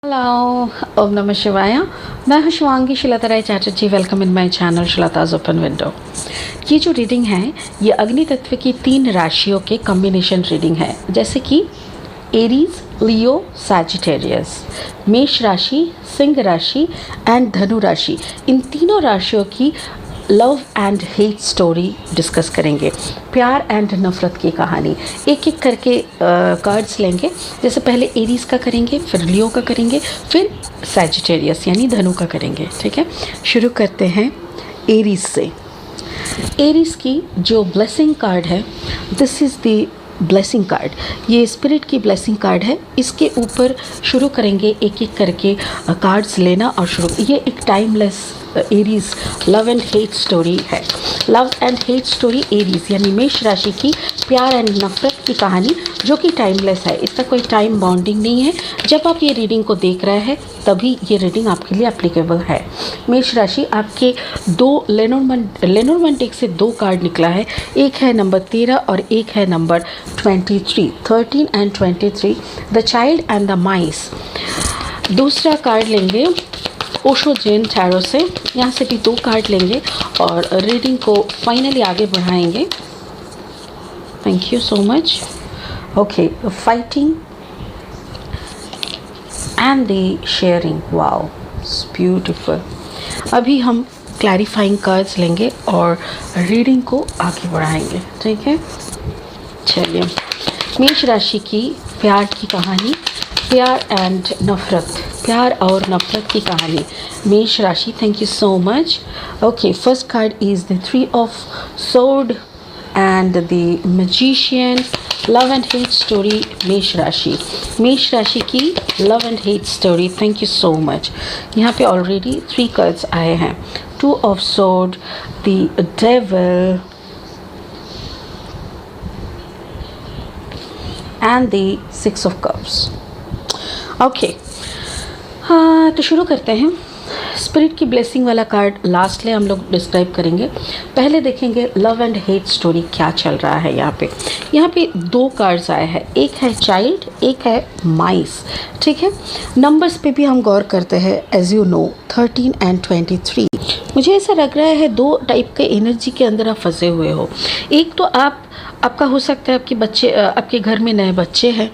Hello, ओम नमः शिवाय। मैं हूं Shivangi Shilata Chatterjee. Welcome in my channel Shilata's open window. ये जो रीडिंग है ये अग्नि तत्व की 3 राशियों के कॉम्बिनेशन रीडिंग है, जैसे कि एरीज, लियो, सैजिटेरियस, मेष राशि, सिंह राशि एंड धनु राशि। इन तीनों राशियों की love and hate story discuss करेंगे, प्यार एंड नफ़रत की कहानी। एक एक करके कार्ड्स लेंगे। जैसे पहले एरीज का करेंगे, फिर लियो का करेंगे, फिर सैजिटेरियस यानी धनु का करेंगे। ठीक है, शुरू करते हैं एरीज से। एरीज की जो ब्लेसिंग कार्ड है, this is the blessing card. ये स्पिरिट की ब्लेसिंग कार्ड है। इसके ऊपर शुरू करेंगे एक एक करके कार्ड्स लेना और शुरू। ये एक timeless Aries love and hate story है। Love and hate story Aries यानी मेष राशि की प्यार एंड नफरत की कहानी, जो कि टाइमलेस है। इसका कोई टाइम बाउंडिंग नहीं है। जब आप ये रीडिंग को देख रहे हैं तभी ये रीडिंग आपके लिए एप्लीकेबल है। मेष राशि, आपके दो लेनोर्मन टेक से 2 कार्ड निकला है। एक है नंबर 13 और एक है number 23, 13 and 23, the child and the माइस। दूसरा कार्ड लेंगे ओशो जैन टैरो से। यहाँ से भी 2 कार्ड लेंगे और रीडिंग को फाइनली आगे बढ़ाएंगे। Thank you so much. Okay, fighting and the sharing, wow, it's beautiful. अभी हम क्लैरिफाइंग कार्ड्स लेंगे और रीडिंग को आगे बढ़ाएंगे। ठीक है, चलिए। मेष राशि की प्यार की कहानी, प्यार एंड नफरत, प्यार और नफरत की कहानी। मेष राशि, thank you so much. Okay, first card is the 3 of sword and the magician. Love and hate story मेष राशि। मेष राशि की love and hate story, thank you so much. यहाँ पे ऑलरेडी 3 कार्ड्स आए हैं। 2 of sword, the devil and the 6 of cups. Okay, हाँ, तो शुरू करते हैं। स्पिरिट की ब्लेसिंग वाला कार्ड लास्ट में हम लोग डिस्क्राइब करेंगे। पहले देखेंगे लव एंड हेट स्टोरी क्या चल रहा है। यहाँ पे 2 कार्ड्स आए हैं। एक है चाइल्ड, एक है माइस। ठीक है, नंबर्स पे भी हम गौर करते हैं। As you know, 13 and 23। मुझे ऐसा लग रहा है 2 टाइप के एनर्जी के अंदर आप फंसे हुए हो। एक तो आपका हो सकता है आपके घर में नए बच्चे हैं,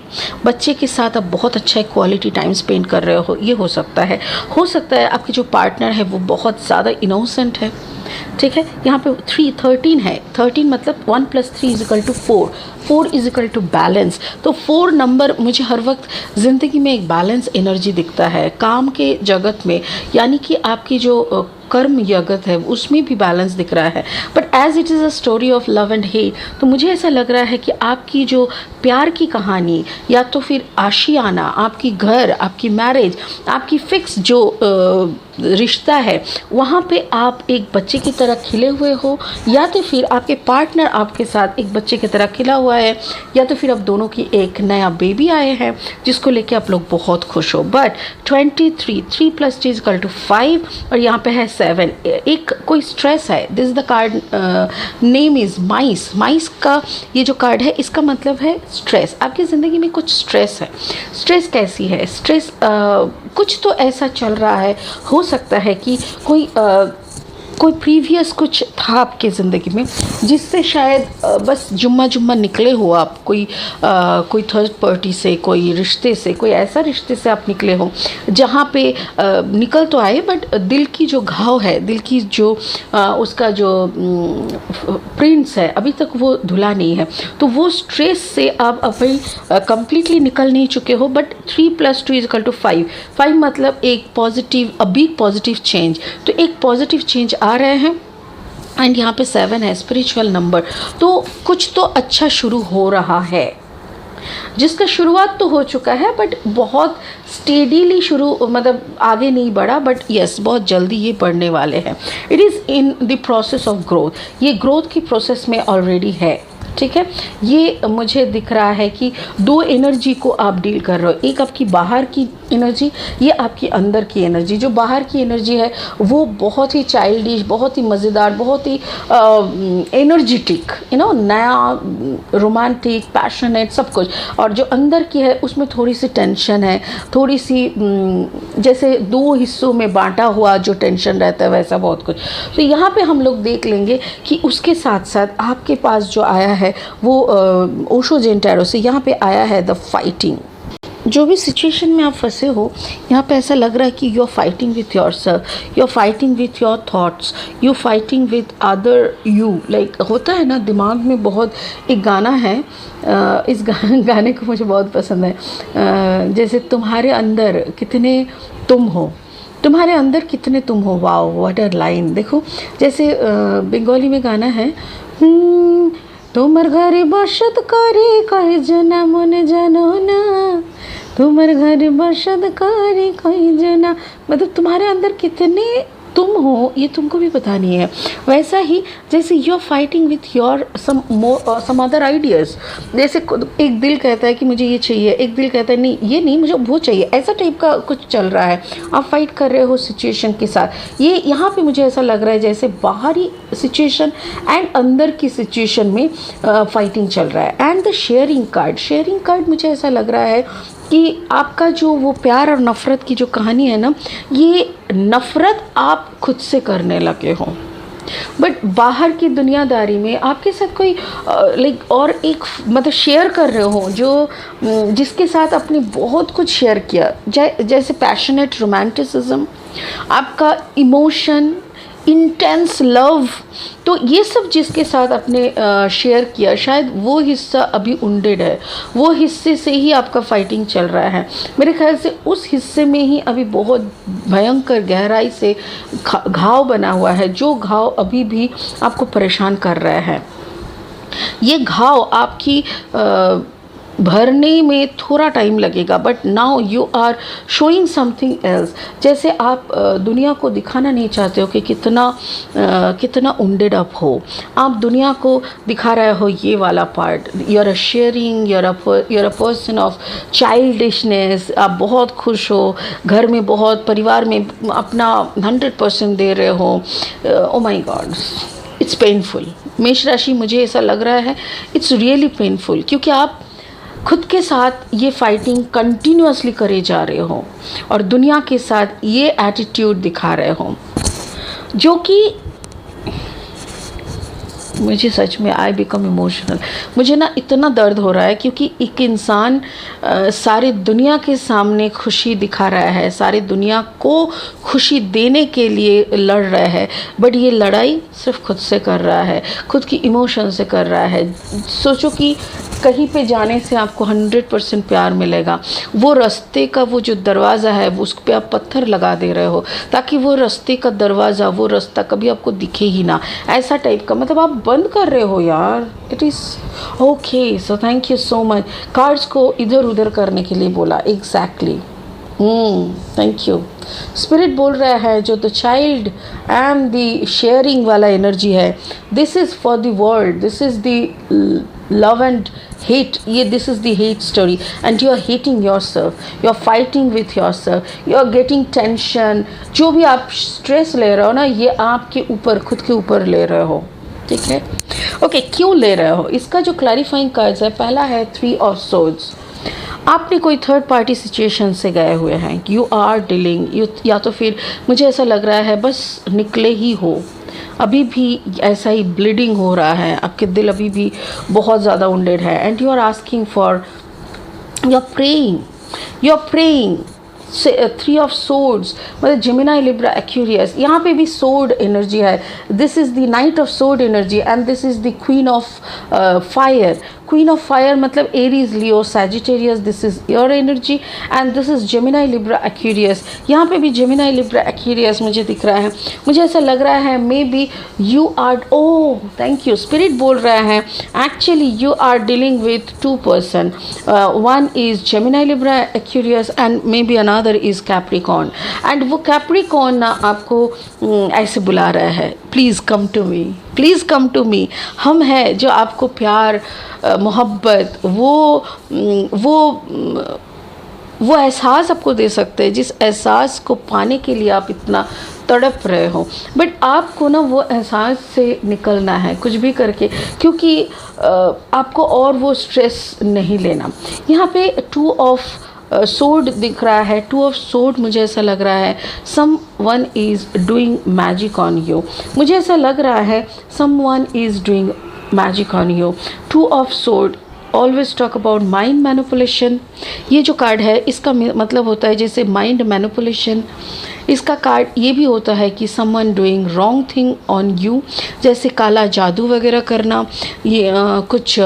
बच्चे के साथ आप बहुत अच्छा क्वालिटी टाइम स्पेंड कर रहे हो, ये हो सकता है आपके जो पार्टनर है वो बहुत ज़्यादा इनोसेंट है। ठीक है, यहाँ पे 13 है। 13 मतलब 1 + 3 = 4, 4 = बैलेंस। तो 4 नंबर मुझे हर वक्त ज़िंदगी में एक बैलेंस एनर्जी दिखता है। काम के जगत में, यानी कि आपकी जो कर्म जगत है उसमें भी बैलेंस दिख रहा है। But as it is a story of love and hate, तो मुझे ऐसा लग रहा है कि आपकी जो प्यार की कहानी या तो फिर आशियाना, आपकी घर, आपकी मैरिज, आपकी फिक्स जो रिश्ता है, वहाँ पे आप एक बच्चे की तरह खिले हुए हो, या तो फिर आपके पार्टनर आपके साथ एक बच्चे की तरह खिला हुआ है, या तो फिर अब दोनों की एक नया बेबी आए हैं जिसको लेके आप लोग बहुत खुश हो। बट 23, 3 + 3 = 5 और यहाँ पे है 7। एक कोई स्ट्रेस है। This is the card, name is mice. Mice का ये जो कार्ड है, इसका मतलब है स्ट्रेस। आपकी ज़िंदगी में कुछ स्ट्रेस है। स्ट्रेस कैसी है? स्ट्रेस कुछ तो ऐसा चल रहा है, हो सकता है कि कोई प्रीवियस कुछ था आपके ज़िंदगी में जिससे शायद बस जुम्मा निकले हो आप, कोई थर्ड पार्टी से, कोई रिश्ते से, कोई ऐसा रिश्ते से आप निकले हो जहाँ पे निकल तो आए बट दिल की जो घाव है, दिल की जो उसका जो प्रिंट्स है अभी तक वो धुला नहीं है। तो वो स्ट्रेस से आप अभी कंप्लीटली निकल नहीं चुके हो। बट 3 + 2 = 5। 5 मतलब एक positive, a big positive change. तो एक पॉजिटिव चेंज आ रहे हैं। एंड यहाँ पे 7 है, स्पिरिचुअल नंबर। तो कुछ तो अच्छा शुरू हो रहा है, जिसका शुरुआत तो हो चुका है बट बहुत स्टेडीली शुरू, मतलब आगे नहीं बढ़ा, बट यस बहुत जल्दी ये बढ़ने वाले हैं। It is in the process of growth. ये ग्रोथ की प्रोसेस में ऑलरेडी है। ठीक है, ये मुझे दिख रहा है कि 2 एनर्जी को आप डील कर रहे हो। एक आपकी बाहर की एनर्जी, ये आपकी अंदर की एनर्जी। जो बाहर की एनर्जी है वो बहुत ही चाइल्डिश, बहुत ही मज़ेदार, बहुत ही एनर्जेटिक, नया, रोमांटिक, पैशनेट, सब कुछ। और जो अंदर की है उसमें थोड़ी सी टेंशन है, थोड़ी सी जैसे दो हिस्सों में बांटा हुआ जो टेंशन रहता है वैसा बहुत कुछ। तो यहाँ पे हम लोग देख लेंगे कि उसके साथ साथ आपके पास जो आया है वो ओशो जेन टैरो से यहाँ पे आया है द फाइटिंग। जो भी सिचुएशन में आप फंसे हो, यहाँ पे ऐसा लग रहा है कि you are fighting with your self, you are fighting with your thoughts, you fighting with other you. Like होता है ना, दिमाग में बहुत, एक गाना है, इस गाने को मुझे बहुत पसंद है, जैसे तुम्हारे अंदर कितने तुम हो, तुम्हारे अंदर कितने तुम हो। Wow, what a line. देखो जैसे बंगाली में गाना है, তোমার ঘরে বসত করে কয়জনা মনে জানো না, तुम्हारे घर बसत करे कयजना। मतलब तुम्हारे अंदर कितने तुम हो ये तुमको भी पता नहीं है। वैसा ही जैसे you are fighting with your some other ideas. जैसे एक दिल कहता है कि मुझे ये चाहिए, एक दिल कहता है नहीं ये नहीं, मुझे वो चाहिए। ऐसा टाइप का कुछ चल रहा है, आप फाइट कर रहे हो सिचुएशन के साथ। ये यहाँ पे मुझे ऐसा लग रहा है जैसे बाहरी सिचुएशन एंड अंदर की सिचुएशन में फाइटिंग चल रहा है। एंड द शेयरिंग कार्ड मुझे ऐसा लग रहा है कि आपका जो वो प्यार और नफ़रत की जो कहानी है ना, ये नफ़रत आप खुद से करने लगे हो, बट बाहर की दुनियादारी में आपके साथ कोई लाइक और एक मतलब शेयर कर रहे हो जो जिसके साथ आपने बहुत कुछ शेयर किया, जैसे पैशनेट रोमांटिसिज्म, आपका इमोशन, इंटेंस लव, तो ये सब जिसके साथ आपने शेयर किया, शायद वो हिस्सा अभी उंडेड है, वो हिस्से से ही आपका फाइटिंग चल रहा है। मेरे ख्याल से उस हिस्से में ही अभी बहुत भयंकर गहराई से घाव बना हुआ है, जो घाव अभी भी आपको परेशान कर रहा है। ये घाव आपकी भरने में थोड़ा टाइम लगेगा, but now you are showing something else. जैसे आप दुनिया को दिखाना नहीं चाहते हो कि कितना उंडेड अप हो, आप दुनिया को दिखा रहे हो ये वाला part. You are sharing, you are a person of childishness. आप बहुत खुश हो, घर में बहुत, परिवार में अपना 100% दे रहे हो। ओ माई गॉड, इट्स पेनफुल। मेष राशि, मुझे ऐसा लग रहा है इट्स रियली पेनफुल, क्योंकि आप खुद के साथ ये फाइटिंग कंटिन्यूअसली करे जा रहे हो और दुनिया के साथ ये एटीट्यूड दिखा रहे हो, जो कि मुझे सच में आई बिकम इमोशनल। मुझे ना इतना दर्द हो रहा है क्योंकि एक इंसान सारी दुनिया के सामने खुशी दिखा रहा है, सारी दुनिया को खुशी देने के लिए लड़ रहा है, बट ये लड़ाई सिर्फ खुद से कर रहा है, खुद की इमोशन से कर रहा है। सोचो कि कहीं पे जाने से आपको 100% प्यार मिलेगा, वो रास्ते का वो जो दरवाज़ा है वो उस पर आप पत्थर लगा दे रहे हो ताकि वो रास्ते का दरवाज़ा, वो रास्ता कभी आपको दिखे ही ना, ऐसा टाइप का मतलब आप बंद कर रहे हो यार। It is okay, so thank you so much. Cards को इधर उधर करने के लिए बोला, एग्जैक्टली। Thank you. स्पिरिट बोल रहा है जो the child and the sharing वाला एनर्जी है, this is for the world, this is the love and hate, ये this is the hate story and you are hating yourself, you are fighting with yourself, you are getting tension। जो भी आप stress ले रहे हो ना, ये आपके ऊपर, खुद के ऊपर ले रहे हो, ठीक है। ओके, क्यों ले रहे हो, इसका जो क्लैरिफाइंग कार्ड्स है, पहला है 3 ऑफ सोर्ड्स। आपने कोई थर्ड पार्टी सिचुएशन से गए हुए हैं, यू आर डीलिंग, या तो फिर मुझे ऐसा लग रहा है बस निकले ही हो, अभी भी ऐसा ही ब्लीडिंग हो रहा है, आपके दिल अभी भी बहुत ज़्यादा वुंडेड है and you are asking for, you are praying. 3 of swords मतलब जेमिनाई, लिब्रा, एक्यूरियस, यहाँ पे भी सोर्ड एनर्जी है। This is the knight of sword energy and this is the queen of fire. Queen of fire मतलब Aries, Leo, Sagittarius, this is your energy and this is Gemini, Libra, Aquarius. यहाँ पे भी Gemini, Libra, Aquarius मुझे दिख रहा है। मुझे ऐसा लग रहा है may be you are, oh thank you, spirit बोल रहा है actually you are dealing with 2 person, one is Gemini, Libra, Aquarius and may be another is Capricorn. And वो कैप्रिकॉर्न ना आपको ऐसे बुला रहा है, please come to me, please come to me. हम हैं जो आपको प्यार, मोहब्बत, वो वो एहसास आपको दे सकते हैं जिस एहसास को पाने के लिए आप इतना तड़प रहे हो, बट आपको ना वो एहसास से निकलना है कुछ भी करके, क्योंकि आपको और वो स्ट्रेस नहीं लेना। यहाँ पे 2 ऑफ सोर्ड दिख रहा है। 2 ऑफ सोर्ड मुझे ऐसा लग रहा है someone is doing magic on you. मुझे ऐसा लग रहा है someone is doing magic on you. 2 of sword always talk about mind manipulation. ये जो कार्ड है इसका मतलब होता है जैसे माइंड मैनिपुलेशन। इसका कार्ड ये भी होता है कि someone doing wrong thing on you, जैसे काला जादू वगैरह करना। ये कुछ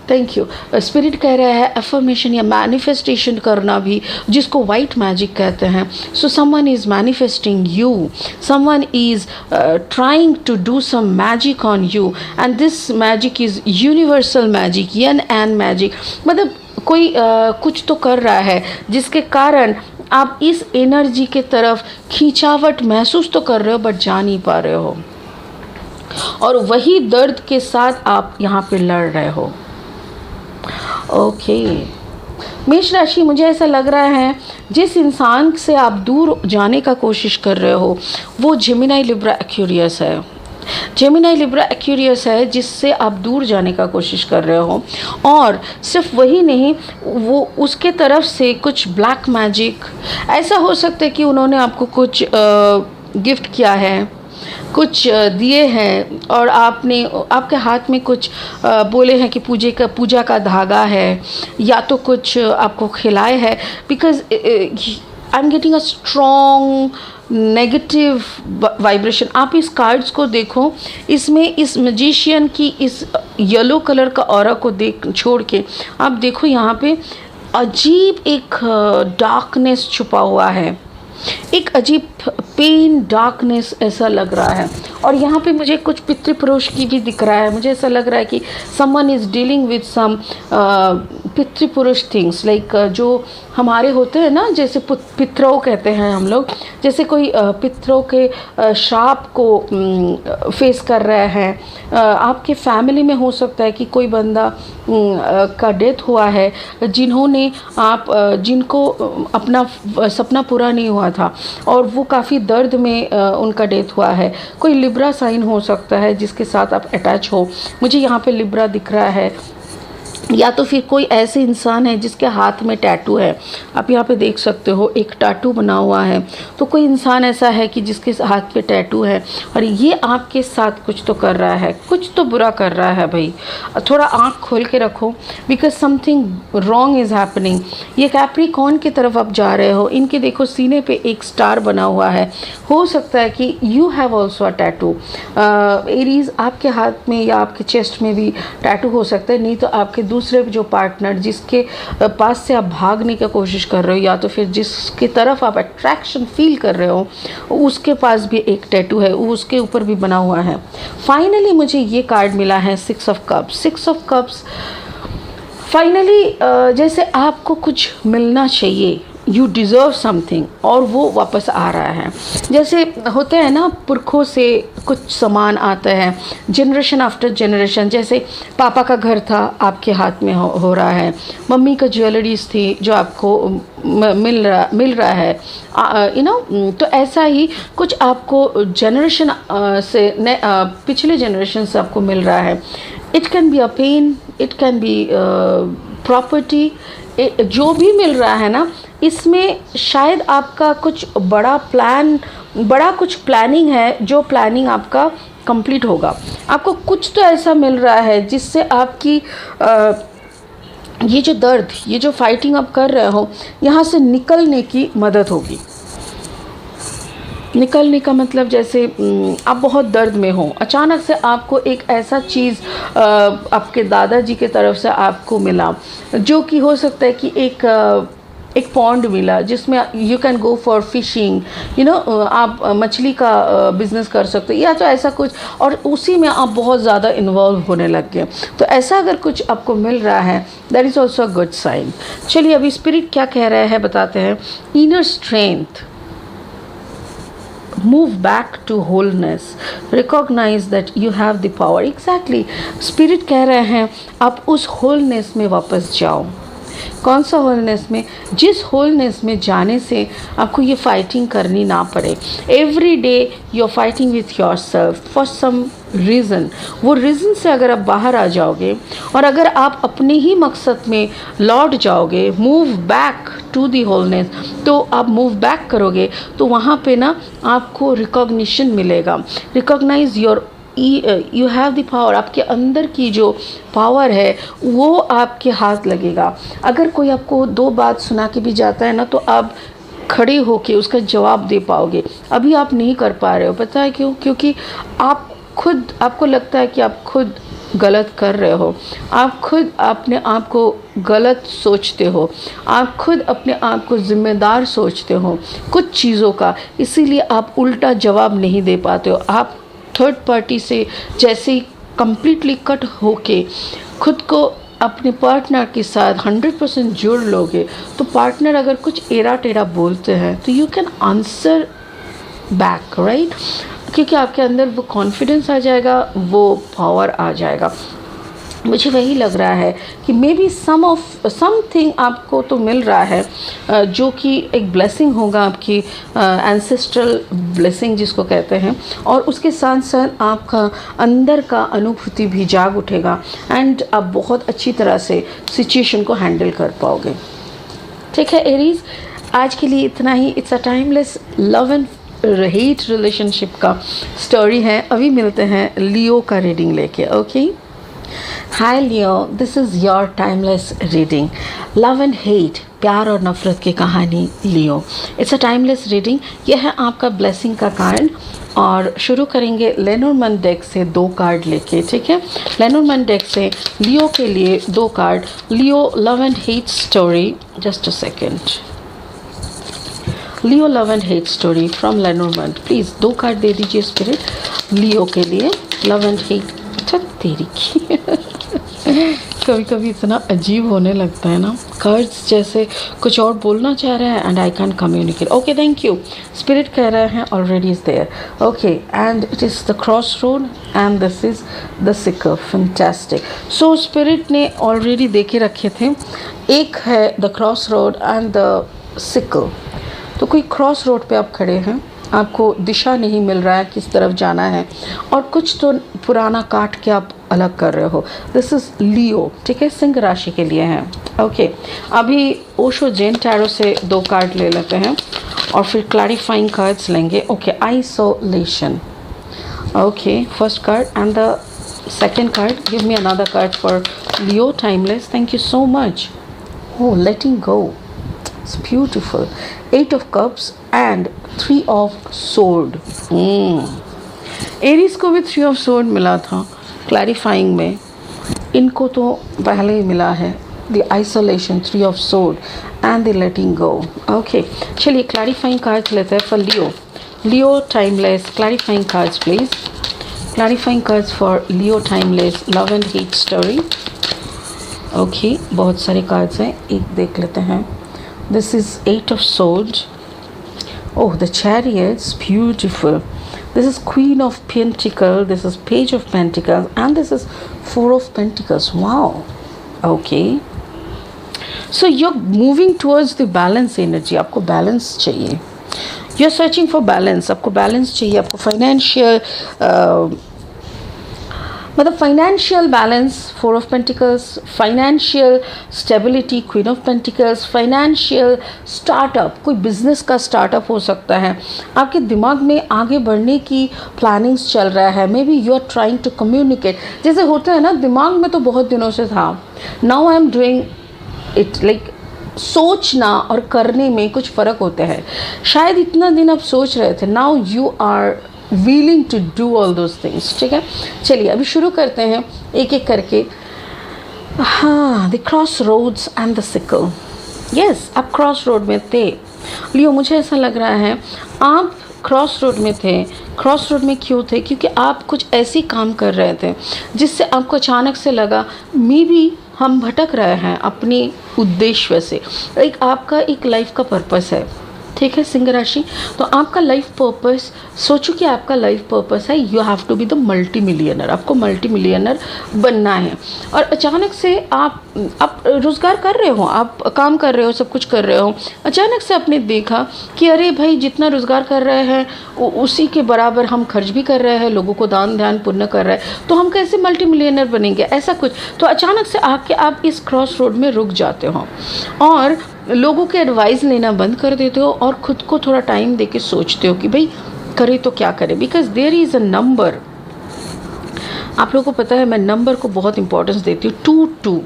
थैंक यू स्पिरिट कह रहा है अफर्मेशन या मैनिफेस्टेशन करना भी, जिसको वाइट मैजिक कहते हैं। So someone is manifesting you, someone is trying to do some magic on you, and this magic is universal magic, yin and magic. मतलब कोई कुछ तो कर रहा है जिसके कारण आप इस एनर्जी के तरफ खींचावट महसूस तो कर रहे हो बट जा नहीं पा रहे हो, और वही दर्द के साथ आप यहाँ पे लड़ रहे हो। ओके मेष राशि, मुझे ऐसा लग रहा है जिस इंसान से आप दूर जाने का कोशिश कर रहे हो वो जेमिनी लिब्रा एक्वेरियस है। जेमिनी लिब्रा एक्वेरियस है जिससे आप दूर जाने का कोशिश कर रहे हो, और सिर्फ वही नहीं, वो उसके तरफ से कुछ ब्लैक मैजिक, ऐसा हो सकता है कि उन्होंने आपको कुछ गिफ्ट किया है, कुछ दिए हैं, और आपने आपके हाथ में कुछ बोले हैं कि पूजा का धागा है, या तो कुछ आपको खिलाए है। Because I am getting a strong negative vibration. आप इस कार्ड्स को देखो, इसमें इस मैजिशियन की इस येलो कलर का ऑरा को देख छोड़ के आप देखो, यहाँ पे अजीब एक डार्कनेस छुपा हुआ है, एक अजीब पेन डार्कनेस ऐसा लग रहा है। और यहाँ पे मुझे कुछ पितृपुरुष की भी दिख रहा है। मुझे ऐसा लग रहा है कि someone is dealing with some पितृपुरुष थिंग्स, लाइक जो हमारे होते हैं ना, जैसे पितरों कहते हैं हम लोग, जैसे कोई पितरों के श्राप को फेस कर रहे हैं। आपके फैमिली में हो सकता है कि कोई बंदा का डेथ हुआ है, जिनको अपना सपना पूरा नहीं हुआ था और वो काफ़ी दर्द में उनका डेथ हुआ है। कोई लिब्रा साइन हो सकता है जिसके साथ आप अटैच हो। मुझे यहाँ पे लिब्रा दिख रहा है, या तो फिर कोई ऐसे इंसान है जिसके हाथ में टैटू है। आप यहाँ पे देख सकते हो एक टैटू बना हुआ है। तो कोई इंसान ऐसा है कि जिसके हाथ पे टैटू है और ये आपके साथ कुछ तो कर रहा है, कुछ तो बुरा कर रहा है भाई। थोड़ा आँख खोल के रखो, because something wrong is happening. ये कैप्रिकॉर्न की तरफ आप जा रहे हो। इनके देखो सीने पे एक स्टार बना हुआ है। हो सकता है कि you have also a tattoo. Aries, आपके हाथ में या आपके चेस्ट में भी टैटू हो सकता है, नहीं तो आपके दूसरे जो पार्टनर जिसके पास से आप भागने की कोशिश कर रहे हो, या तो फिर जिसकी तरफ आप अट्रैक्शन फील कर रहे हो, उसके पास भी एक टैटू है, उसके ऊपर भी बना हुआ है। फाइनली मुझे ये कार्ड मिला है 6 of cups. 6 of cups finally जैसे आपको कुछ मिलना चाहिए, यू डिज़र्व समथिंग, और वो वापस आ रहा है। जैसे होते हैं ना, पुरखों से कुछ सामान आता है, जनरेशन आफ्टर जनरेशन। जैसे पापा का घर था, आपके हाथ में हो रहा है। मम्मी का ज्वेलरीज थी जो आपको मिल रहा है, तो ऐसा ही कुछ आपको जनरेशन से पिछले जनरेशन से आपको मिल रहा है। It can be a pen, it can be property, जो भी मिल रहा है ना, इसमें शायद आपका कुछ बड़ा कुछ प्लानिंग है, जो प्लानिंग आपका कंप्लीट होगा। आपको कुछ तो ऐसा मिल रहा है जिससे आपकी ये जो दर्द, ये जो फाइटिंग आप कर रहे हो, यहाँ से निकलने की मदद होगी। निकलने का मतलब जैसे आप बहुत दर्द में हो, अचानक से आपको एक ऐसा चीज़ आपके दादाजी के तरफ से आपको मिला, जो कि हो सकता है कि एक पॉन्ड मिला जिसमें you can go for fishing, आप मछली का बिज़नेस कर सकते हो, या तो ऐसा कुछ, और उसी में आप बहुत ज़्यादा इन्वॉल्व होने लग गए। तो ऐसा अगर कुछ आपको मिल रहा है, that is also a good sign. चलिए अभी स्पिरिट क्या कह रहा है बताते हैं। Inner strength, move back to wholeness, recognize that you have the power। Exactly, spirit कह रहे हैं आप उस wholeness में वापस जाओ। कौन सा होलनेस में? जिस होलनेस में जाने से आपको ये फाइटिंग करनी ना पड़े। Every day you are fighting with your self for some reason. वो रीज़न से अगर आप बाहर आ जाओगे और अगर आप अपने ही मकसद में लौट जाओगे, move back to the wholeness, तो आप मूव बैक करोगे तो वहाँ पे ना आपको रिकॉग्निशन मिलेगा। Recognize your you have the power. आपके अंदर की जो पावर है वो आपके हाथ लगेगा। अगर कोई आपको 2 बात सुना के भी जाता है ना, तो आप खड़े होके उसका जवाब दे पाओगे। अभी आप नहीं कर पा रहे हो, पता है क्यों? क्योंकि आपको लगता है कि आप खुद गलत कर रहे हो, आप खुद अपने आप को गलत सोचते हो, आप खुद अपने आप को ज़िम्मेदार सोचते हो कुछ चीज़ों का, इसीलिए आप उल्टा जवाब नहीं दे पाते हो। आप थर्ड पार्टी से जैसे ही कम्प्लीटली कट होके खुद को अपने पार्टनर के साथ 100% जुड़ लोगे, तो पार्टनर अगर कुछ एरा टेढ़ा बोलते हैं तो you can answer back, right? क्योंकि आपके अंदर वो कॉन्फिडेंस आ जाएगा, वो पावर आ जाएगा। मुझे वही लग रहा है कि मे बी समथिंग आपको तो मिल रहा है जो कि एक ब्लेसिंग होगा, आपकी एंसेस्ट्रल ब्लेसिंग जिसको कहते हैं, और उसके साथ साथ आपका अंदर का अनुभूति भी जाग उठेगा एंड आप बहुत अच्छी तरह से सिचुएशन को हैंडल कर पाओगे। ठीक है एरीज, आज के लिए इतना ही। It's a timeless love and hate relationship का स्टोरी है। अभी मिलते हैं लियो का रीडिंग लेके। Okay, hi Leo, this is your timeless reading, love and hate, प्यार और नफ़रत की कहानी Leo. It's a timeless reading. यह है आपका ब्लेसिंग का कार्ड और शुरू करेंगे लेनोर्मैंड डेक से 2 कार्ड लेके। ठीक है, लेनोर्मैंड डेक से लियो के लिए 2 card. Leo love and hate story, just a second. Leo love and hate story from Lenormand. Please 2 card दे दीजिए स्पिरिट लियो के लिए, लव एंड हेट। अच्छा तेरी की कभी कभी इतना अजीब होने लगता है ना, कार्ड्स जैसे कुछ और बोलना चाह रहा है and I can communicate. Okay, thank you. Spirit कह रहे हैं already is there. Okay, and it is the cross road and this is the seeker. Fantastic. So spirit ने ऑलरेडी देखे रखे थे, एक है the cross road and the seeker. तो कोई क्रॉस रोड पे आप खड़े हैं, आपको दिशा नहीं मिल रहा है किस तरफ जाना है, और कुछ तो पुराना काट के आप अलग कर रहे हो। दिस इज़ लियो, ठीक है, सिंह राशि के लिए है। ओके, अभी ओशो जेन टैरो से 2 कार्ड ले लेते हैं और फिर क्लैरिफाइंग कार्ड्स लेंगे। Okay, isolation. Okay, first card and the second card. Give me another card for Leo timeless. Thank you so much. Oh, letting go. It's beautiful. 8 of Cups and 3 of Sword. Aries को भी 3 of Sword मिला था clarifying में, इनको तो पहले ही मिला है the isolation, 3 of Sword and the letting go. Okay, चलिए क्लैरिफाइंग कार्ड्स लेते हैं for Leo. Leo timeless, clarifying cards please. Clarifying cards for Leo timeless love and hate story. Okay, बहुत सारे कार्ड्स हैं, एक देख लेते हैं। This is 8 of Swords. Oh, the Chariots, beautiful. This is Queen of Pentacles, this is Page of Pentacles, and this is 4 of Pentacles. Wow. Okay. So you're moving towards the balance energy. आपको balance चाहिए. You're searching for balance. आपको balance चाहिए. आपको financial मतलब financial balance, 4 of Pentacles, financial stability, queen of pentacles, financial startup, कोई business का startup हो सकता है। आपके दिमाग में आगे बढ़ने की प्लानिंग्स चल रहा है। May be you are trying to communicate, जैसे होता है ना, दिमाग में तो बहुत दिनों से था, now I am doing it. Like सोचना और करने में कुछ फ़र्क होता है। शायद इतना दिन आप सोच रहे थे, now you are willing to do all those things. ठीक है, चलिए अभी शुरू करते हैं एक एक करके। हाँ, the cross roads and the sickle. Yes, आप क्रॉस रोड में थे लियो। मुझे ऐसा लग रहा है आप क्रॉस रोड में थे। क्रॉस रोड में क्यों थे? क्योंकि आप कुछ ऐसी काम कर रहे थे जिससे आपको अचानक से लगा मे बी हम भटक रहे हैं अपनी उद्देश्य से। एक आपका एक लाइफ का पर्पस है, ठीक है सिंह राशि। तो आपका लाइफ पर्पस, सोचो कि आपका लाइफ पर्पस है you have to be the multi millionaire, आपको मल्टी मिलियनर बनना है। और अचानक से आप रोज़गार कर रहे हो, आप काम कर रहे हो, सब कुछ कर रहे हो, अचानक से आपने देखा कि अरे भाई जितना रोज़गार कर रहे हैं उसी के बराबर हम खर्च भी कर रहे हैं, लोगों को दान ध्यान पुण्य कर रहे हैं, तो हम कैसे मल्टी मिलियनर बनेंगे, ऐसा कुछ। तो अचानक से आके आप इस क्रॉस रोड में रुक जाते हो और लोगों के एडवाइस लेना बंद कर देते हो और ख़ुद को थोड़ा टाइम दे के सोचते हो कि भाई करे तो क्या करें। Because there is a number, आप लोगों को पता है मैं नंबर को बहुत इंपॉर्टेंस देती हूँ। 22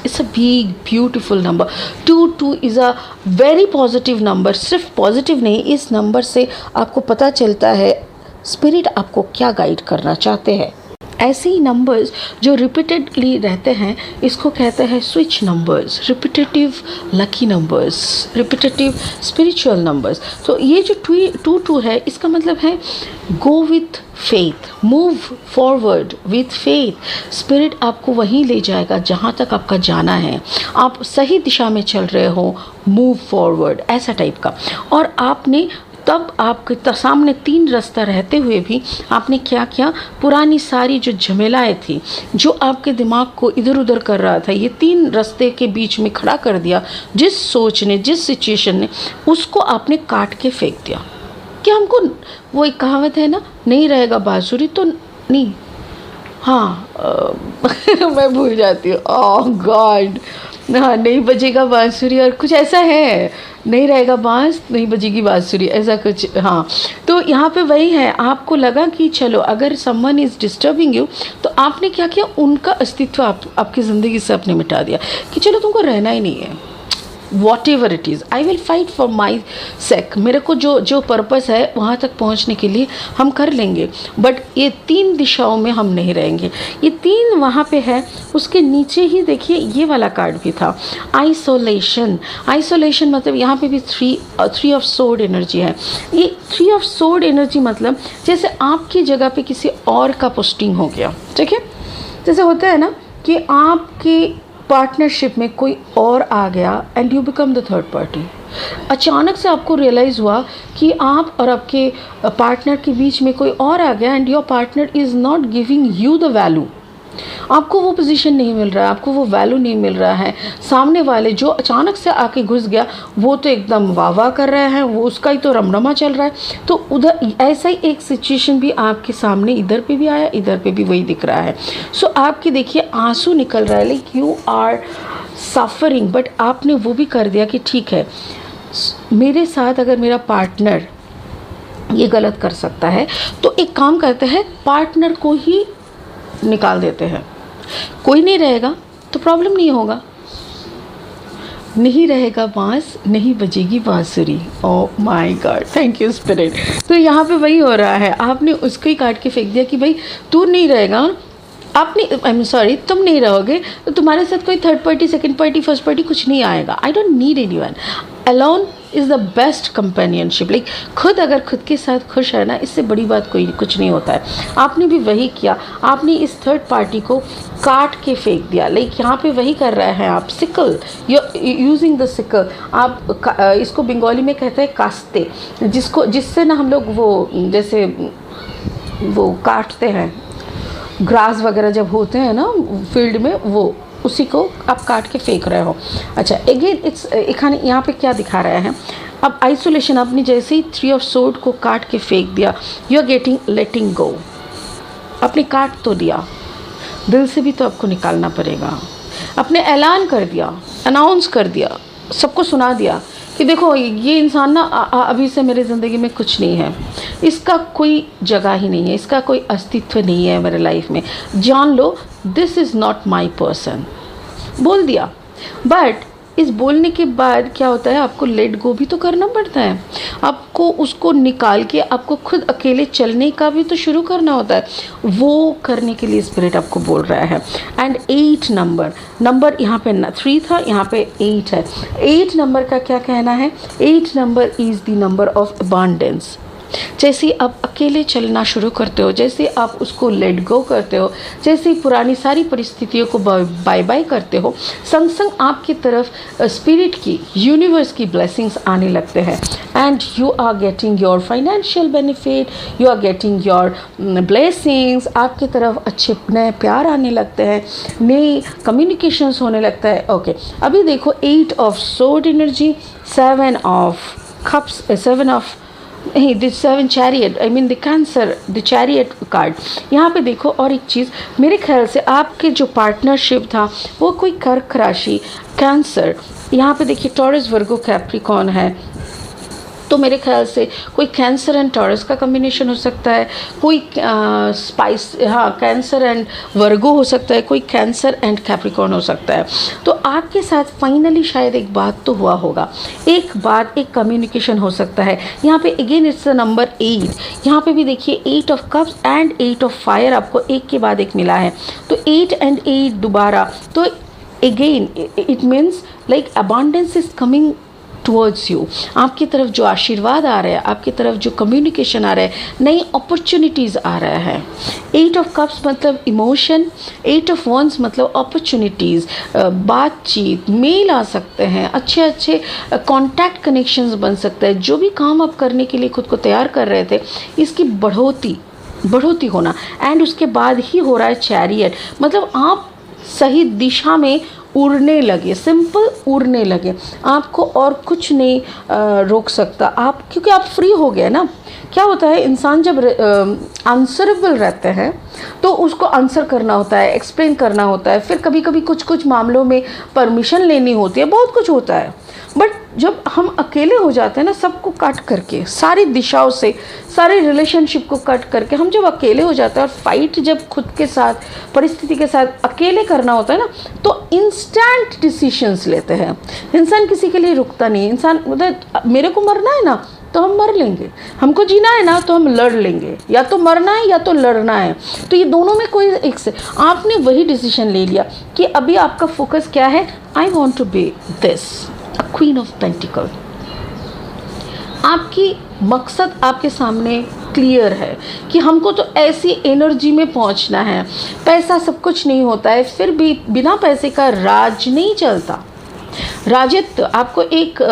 it's a big beautiful number. 22 is a very positive number. सिर्फ पॉजिटिव नहीं, इस नंबर से आपको पता चलता है स्पिरिट आपको क्या गाइड करना चाहते हैं। ऐसे ही नंबर्स जो रिपीटेडली रहते हैं इसको कहते हैं switch numbers, repetitive lucky numbers, repetitive spiritual numbers. तो ये जो 22 है इसका मतलब है go with faith, move forward with faith. Spirit आपको वहीं ले जाएगा जहाँ तक आपका जाना है, आप सही दिशा में चल रहे हो, मूव फॉरवर्ड, ऐसा टाइप का। और आपने तब आपके सामने 3 रास्ता रहते हुए भी आपने क्या किया, पुरानी सारी जो झमेलाएँ थी, जो आपके दिमाग को इधर उधर कर रहा था, ये 3 रास्ते के बीच में खड़ा कर दिया। जिस सोच ने, जिस सिचुएशन ने, उसको आपने काट के फेंक दिया। कि हमको वो एक कहावत है ना, नहीं रहेगा बांसुरी तो नहीं, हाँ मैं भूल जाती हूँ, ओह गॉड, हाँ नहीं बजेगा बांसुरी, और कुछ ऐसा है, नहीं रहेगा बांस नहीं बजेगी बांसुरी, ऐसा कुछ। हाँ, तो यहाँ पे वही है, आपको लगा कि चलो अगर समवन इज़ डिस्टर्बिंग यू, तो आपने क्या किया, उनका अस्तित्व आपकी ज़िंदगी से आपने मिटा दिया कि चलो तुमको रहना ही नहीं है। Whatever it is, I will fight for my sake, मेरे को जो पर्पस है वहाँ तक पहुँचने के लिए हम कर लेंगे। बट ये 3 दिशाओं में हम नहीं रहेंगे। ये 3 वहाँ पे है, उसके नीचे ही देखिए ये वाला कार्ड भी था, आइसोलेशन। आइसोलेशन मतलब यहाँ पे भी 3 ऑफ सोर्ड एनर्जी है। ये 3 ऑफ सोर्ड एनर्जी मतलब जैसे आपकी जगह पे किसी और का पोस्टिंग हो गया, ठीक है। जैसे होता है ना कि आपकी पार्टनरशिप में कोई और आ गया and you become the third party. अचानक से आपको रियलाइज़ हुआ कि आप और आपके पार्टनर के बीच में कोई और आ गया and your partner is not giving you the value. आपको वो पोजीशन नहीं मिल रहा है, आपको वो वैल्यू नहीं मिल रहा है। सामने वाले जो अचानक से आके घुस गया वो तो एकदम वाह वाह कर रहे हैं, वो उसका ही तो रमरमा चल रहा है। तो उधर ऐसा ही एक सिचुएशन भी आपके सामने इधर पे भी आया, इधर पे भी वही दिख रहा है। सो आपके देखिए आंसू निकल रहा है, like you are suffering, but आपने वो भी कर दिया कि ठीक है मेरे साथ अगर मेरा पार्टनर ये गलत कर सकता है तो एक काम करते हैं, पार्टनर को ही निकाल देते हैं। कोई नहीं रहेगा तो प्रॉब्लम नहीं होगा, नहीं रहेगा बांस नहीं बजेगी बांसुरी। Oh my God, thank you spirit. तो यहाँ पे वही हो रहा है, आपने उसको ही काट के फेंक दिया कि भाई तू नहीं रहेगा, आपने आई एम सॉरी तुम नहीं रहोगे तो तुम्हारे साथ कोई third party, second party, first party कुछ नहीं आएगा। I don't need anyone, alone is the best companionship. Like खुद अगर खुद के साथ खुश है ना, इससे बड़ी बात कोई कुछ नहीं होता है। आपने भी वही किया, आपने इस थर्ड पार्टी को काट के फेंक दिया। लाइक यहाँ पे वही कर रहे हैं आप, सिकल, यूजिंग द सिकल। आप इसको बंगाली में कहते हैं कास्ते, जिससे ना हम लोग वो जैसे वो काटते हैं ग्रास वगैरह जब होते हैं ना फील्ड में, वो उसी को आप काट के फेंक रहे हो। अच्छा अगेन इट्स यहाँ पे क्या दिखा रहा है, अब आइसोलेशन, आपने जैसे ही 3 ऑफ सोर्ड को काट के फेंक दिया, यू आर गेटिंग लेटिंग गो। आपने काट तो दिया, दिल से भी तो आपको निकालना पड़ेगा। आपने ऐलान कर दिया, अनाउंस कर दिया, सबको सुना दिया कि देखो ये इंसान ना अभी से मेरी ज़िंदगी में कुछ नहीं है, इसका कोई जगह ही नहीं है, इसका कोई अस्तित्व नहीं है मेरे लाइफ में, जान लो this is not my person. बोल दिया, बट इस बोलने के बाद क्या होता है, आपको लेट गो भी तो करना पड़ता है, आपको उसको निकाल के आपको खुद अकेले चलने का भी तो शुरू करना होता है। वो करने के लिए स्पिरिट आपको बोल रहा है। एंड 8 नंबर यहाँ पे 3 था, यहाँ पे 8 है। 8 नंबर का क्या कहना है, 8 number is the number of abundance. जैसे आप अकेले चलना शुरू करते हो, जैसे आप उसको लेट गो करते हो, जैसे पुरानी सारी परिस्थितियों को बाय बाय करते हो, संग संग आपकी तरफ स्पिरिट की, यूनिवर्स की ब्लेसिंग्स आने लगते हैं and you are getting your financial benefit, you are getting your blessings, आपकी तरफ अच्छे नए प्यार आने लगते हैं, नई कम्युनिकेशंस होने लगता है। ओके, अभी देखो 8 of sword energy, 7 of cups, 7 of this 7 chariot, I mean the cancer, the chariot card. यहाँ पे देखो और एक चीज़, मेरे ख्याल से आपके जो पार्टनरशिप था वो कोई कर्क राशि, कैंसर, यहाँ पे देखिए टॉरस, वर्गो, कैप्रिकॉर्न है, तो मेरे ख्याल से कोई कैंसर एंड टॉरस का कम्बिनेशन हो सकता है, कोई स्पाइस, हाँ कैंसर एंड वर्गो हो सकता है, कोई कैंसर एंड कैप्रिकॉर्न हो सकता है। तो आपके साथ फाइनली शायद एक बात तो हुआ होगा, एक बात, एक कम्युनिकेशन हो सकता है। यहाँ पे अगेन इट्स द नंबर 8, यहाँ पे भी देखिए 8 of cups and 8 of fire आपको एक के बाद एक मिला है, तो 8 एंड 8 दोबारा, तो again it means like abundance is coming towards you, आपकी तरफ जो आशीर्वाद आ रहा है, आपकी तरफ जो कम्युनिकेशन आ रहा है, नई अपॉर्चुनिटीज़ आ रहा है। 8 ऑफ कप्स मतलब इमोशन, 8 ऑफ वंस मतलब अपॉर्चुनिटीज़, बातचीत, मेल आ सकते हैं, अच्छे अच्छे कॉन्टैक्ट कनेक्शंस बन सकते हैं, जो भी काम आप करने के लिए खुद को तैयार कर रहे थे इसकी बढ़ोती होना, एंड उसके बाद ही हो रहा है चैरियट, मतलब आप सही दिशा में उड़ने लगे, सिंपल उड़ने लगे, आपको और कुछ नहीं रोक सकता आप, क्योंकि आप फ्री हो गए ना। क्या होता है, इंसान जब आंसरेबल रहते हैं तो उसको आंसर करना होता है, एक्सप्लेन करना होता है, फिर कभी कभी कुछ मामलों में परमिशन लेनी होती है, बहुत कुछ होता है। बट जब हम अकेले हो जाते हैं ना, सबको कट करके, सारी दिशाओं से, सारे रिलेशनशिप को कट करके हम जब अकेले हो जाते हैं और फाइट जब खुद के साथ, परिस्थिति के साथ अकेले करना होता है ना, तो इंस्टेंट डिसीशंस लेते हैं। इंसान किसी के लिए रुकता नहीं, इंसान मतलब मेरे को मरना है ना तो हम मर लेंगे, हमको जीना है ना तो हम लड़ लेंगे, या तो मरना है या तो लड़ना है, तो ये दोनों में कोई एक से। आपने वही डिसीजन ले लिया कि अभी आपका फोकस क्या है, I want to be this queen of pentacle. आपकी मकसद आपके सामने क्लियर है कि हमको तो ऐसी एनर्जी में पहुंचना है। पैसा सब कुछ नहीं होता है, फिर भी बिना पैसे का राज नहीं चलता। राजत्व, आपको एक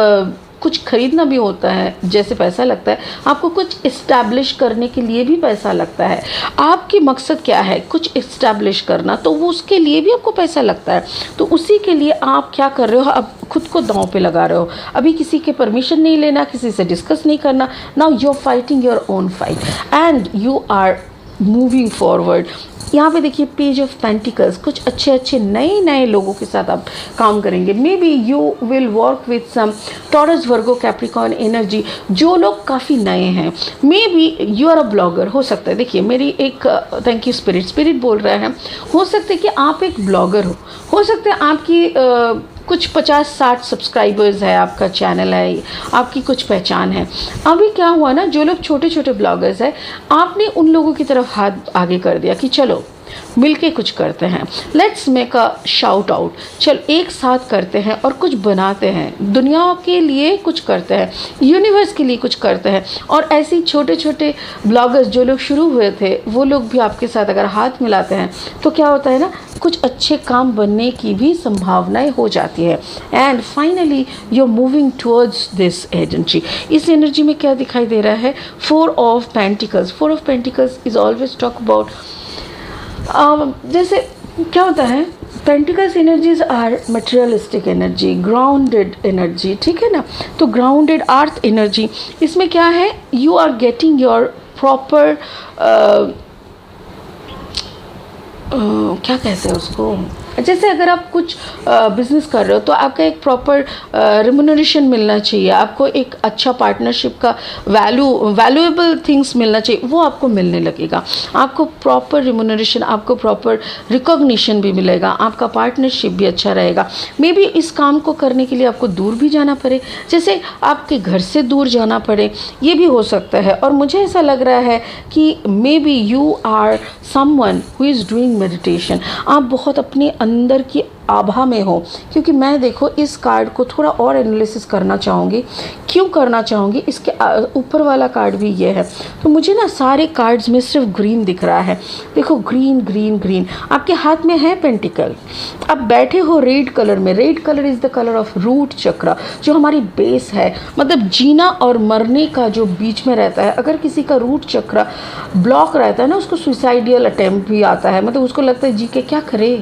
कुछ खरीदना भी होता है, जैसे पैसा लगता है, आपको कुछ इस्टेब्लिश करने के लिए भी पैसा लगता है। आपकी मकसद क्या है, कुछ इस्टेब्लिश करना, तो वो उसके लिए भी आपको पैसा लगता है। तो उसी के लिए आप क्या कर रहे हो, अब खुद को दांव पे लगा रहे हो। अभी किसी के परमिशन नहीं लेना, किसी से डिस्कस नहीं करना, now you are fighting your own fight and you are moving forward. यहाँ पे देखिए पेज ऑफ पेंटिकल्स, कुछ अच्छे अच्छे नए लोगों के साथ आप काम करेंगे। May be you will work with some Taurus, Virgo, Capricorn energy, जो लोग काफ़ी नए हैं। May be you are a blogger, हो सकता है, देखिए मेरी एक थैंक यू स्पिरिट बोल रहा है, हो सकता है कि आप एक ब्लॉगर हो सकता है आपकी कुछ 50-60 सब्सक्राइबर्स है, आपका चैनल है, आपकी कुछ पहचान है। अभी क्या हुआ ना, जो लोग छोटे छोटे ब्लॉगर्स हैं, आपने उन लोगों की तरफ हाथ आगे कर दिया कि चलो मिलके कुछ करते हैं, let's make a shout out, चल एक साथ करते हैं और कुछ बनाते हैं, दुनिया के लिए कुछ करते हैं, यूनिवर्स के लिए कुछ करते हैं। और ऐसे छोटे छोटे ब्लॉगर्स जो लोग शुरू हुए थे, वो लोग भी आपके साथ अगर हाथ मिलाते हैं तो क्या होता है ना, कुछ अच्छे काम बनने की भी संभावनाएं हो जाती है। And finally you are moving towards this energy. इस एनर्जी में क्या दिखाई दे रहा है, 4 of pentacles. 4 of pentacles is always talk about, जैसे क्या होता है, pentacles energies are materialistic energy, grounded energy, ठीक है ना। तो ग्राउंडेड अर्थ एनर्जी, इसमें क्या है, you are getting your proper क्या कहते हैं उसको, जैसे अगर आप कुछ बिजनेस कर रहे हो तो आपका एक प्रॉपर रिम्यूनरेशन मिलना चाहिए, आपको एक अच्छा पार्टनरशिप का वैल्यूएबल थिंग्स मिलना चाहिए, वो आपको मिलने लगेगा। आपको प्रॉपर रिम्यूनरेशन, आपको प्रॉपर रिकॉग्निशन भी मिलेगा, आपका पार्टनरशिप भी अच्छा रहेगा। मे बी इस काम को करने के लिए आपको दूर भी जाना पड़े, जैसे आपके घर से दूर जाना पड़े, ये भी हो सकता है। और मुझे ऐसा लग रहा है कि may be you are someone who is doing meditation. आप बहुत अपने अंदर की आभा में हो, क्योंकि मैं देखो इस कार्ड को थोड़ा और एनालिसिस करना चाहूँगी। क्यों करना चाहूँगी, इसके ऊपर वाला कार्ड भी ये है। तो मुझे ना सारे कार्ड्स में सिर्फ ग्रीन दिख रहा है। देखो ग्रीन ग्रीन ग्रीन। आपके हाथ में है पेंटिकल, आप बैठे हो रेड कलर में। Red colour is the colour of root chakra, जो हमारी बेस है, मतलब जीना और मरने का जो बीच में रहता है। अगर किसी का रूट चक्र ब्लॉक रहता है ना, उसको सुसाइडियल अटेम्प्ट भी आता है, मतलब उसको लगता है जी के क्या करे।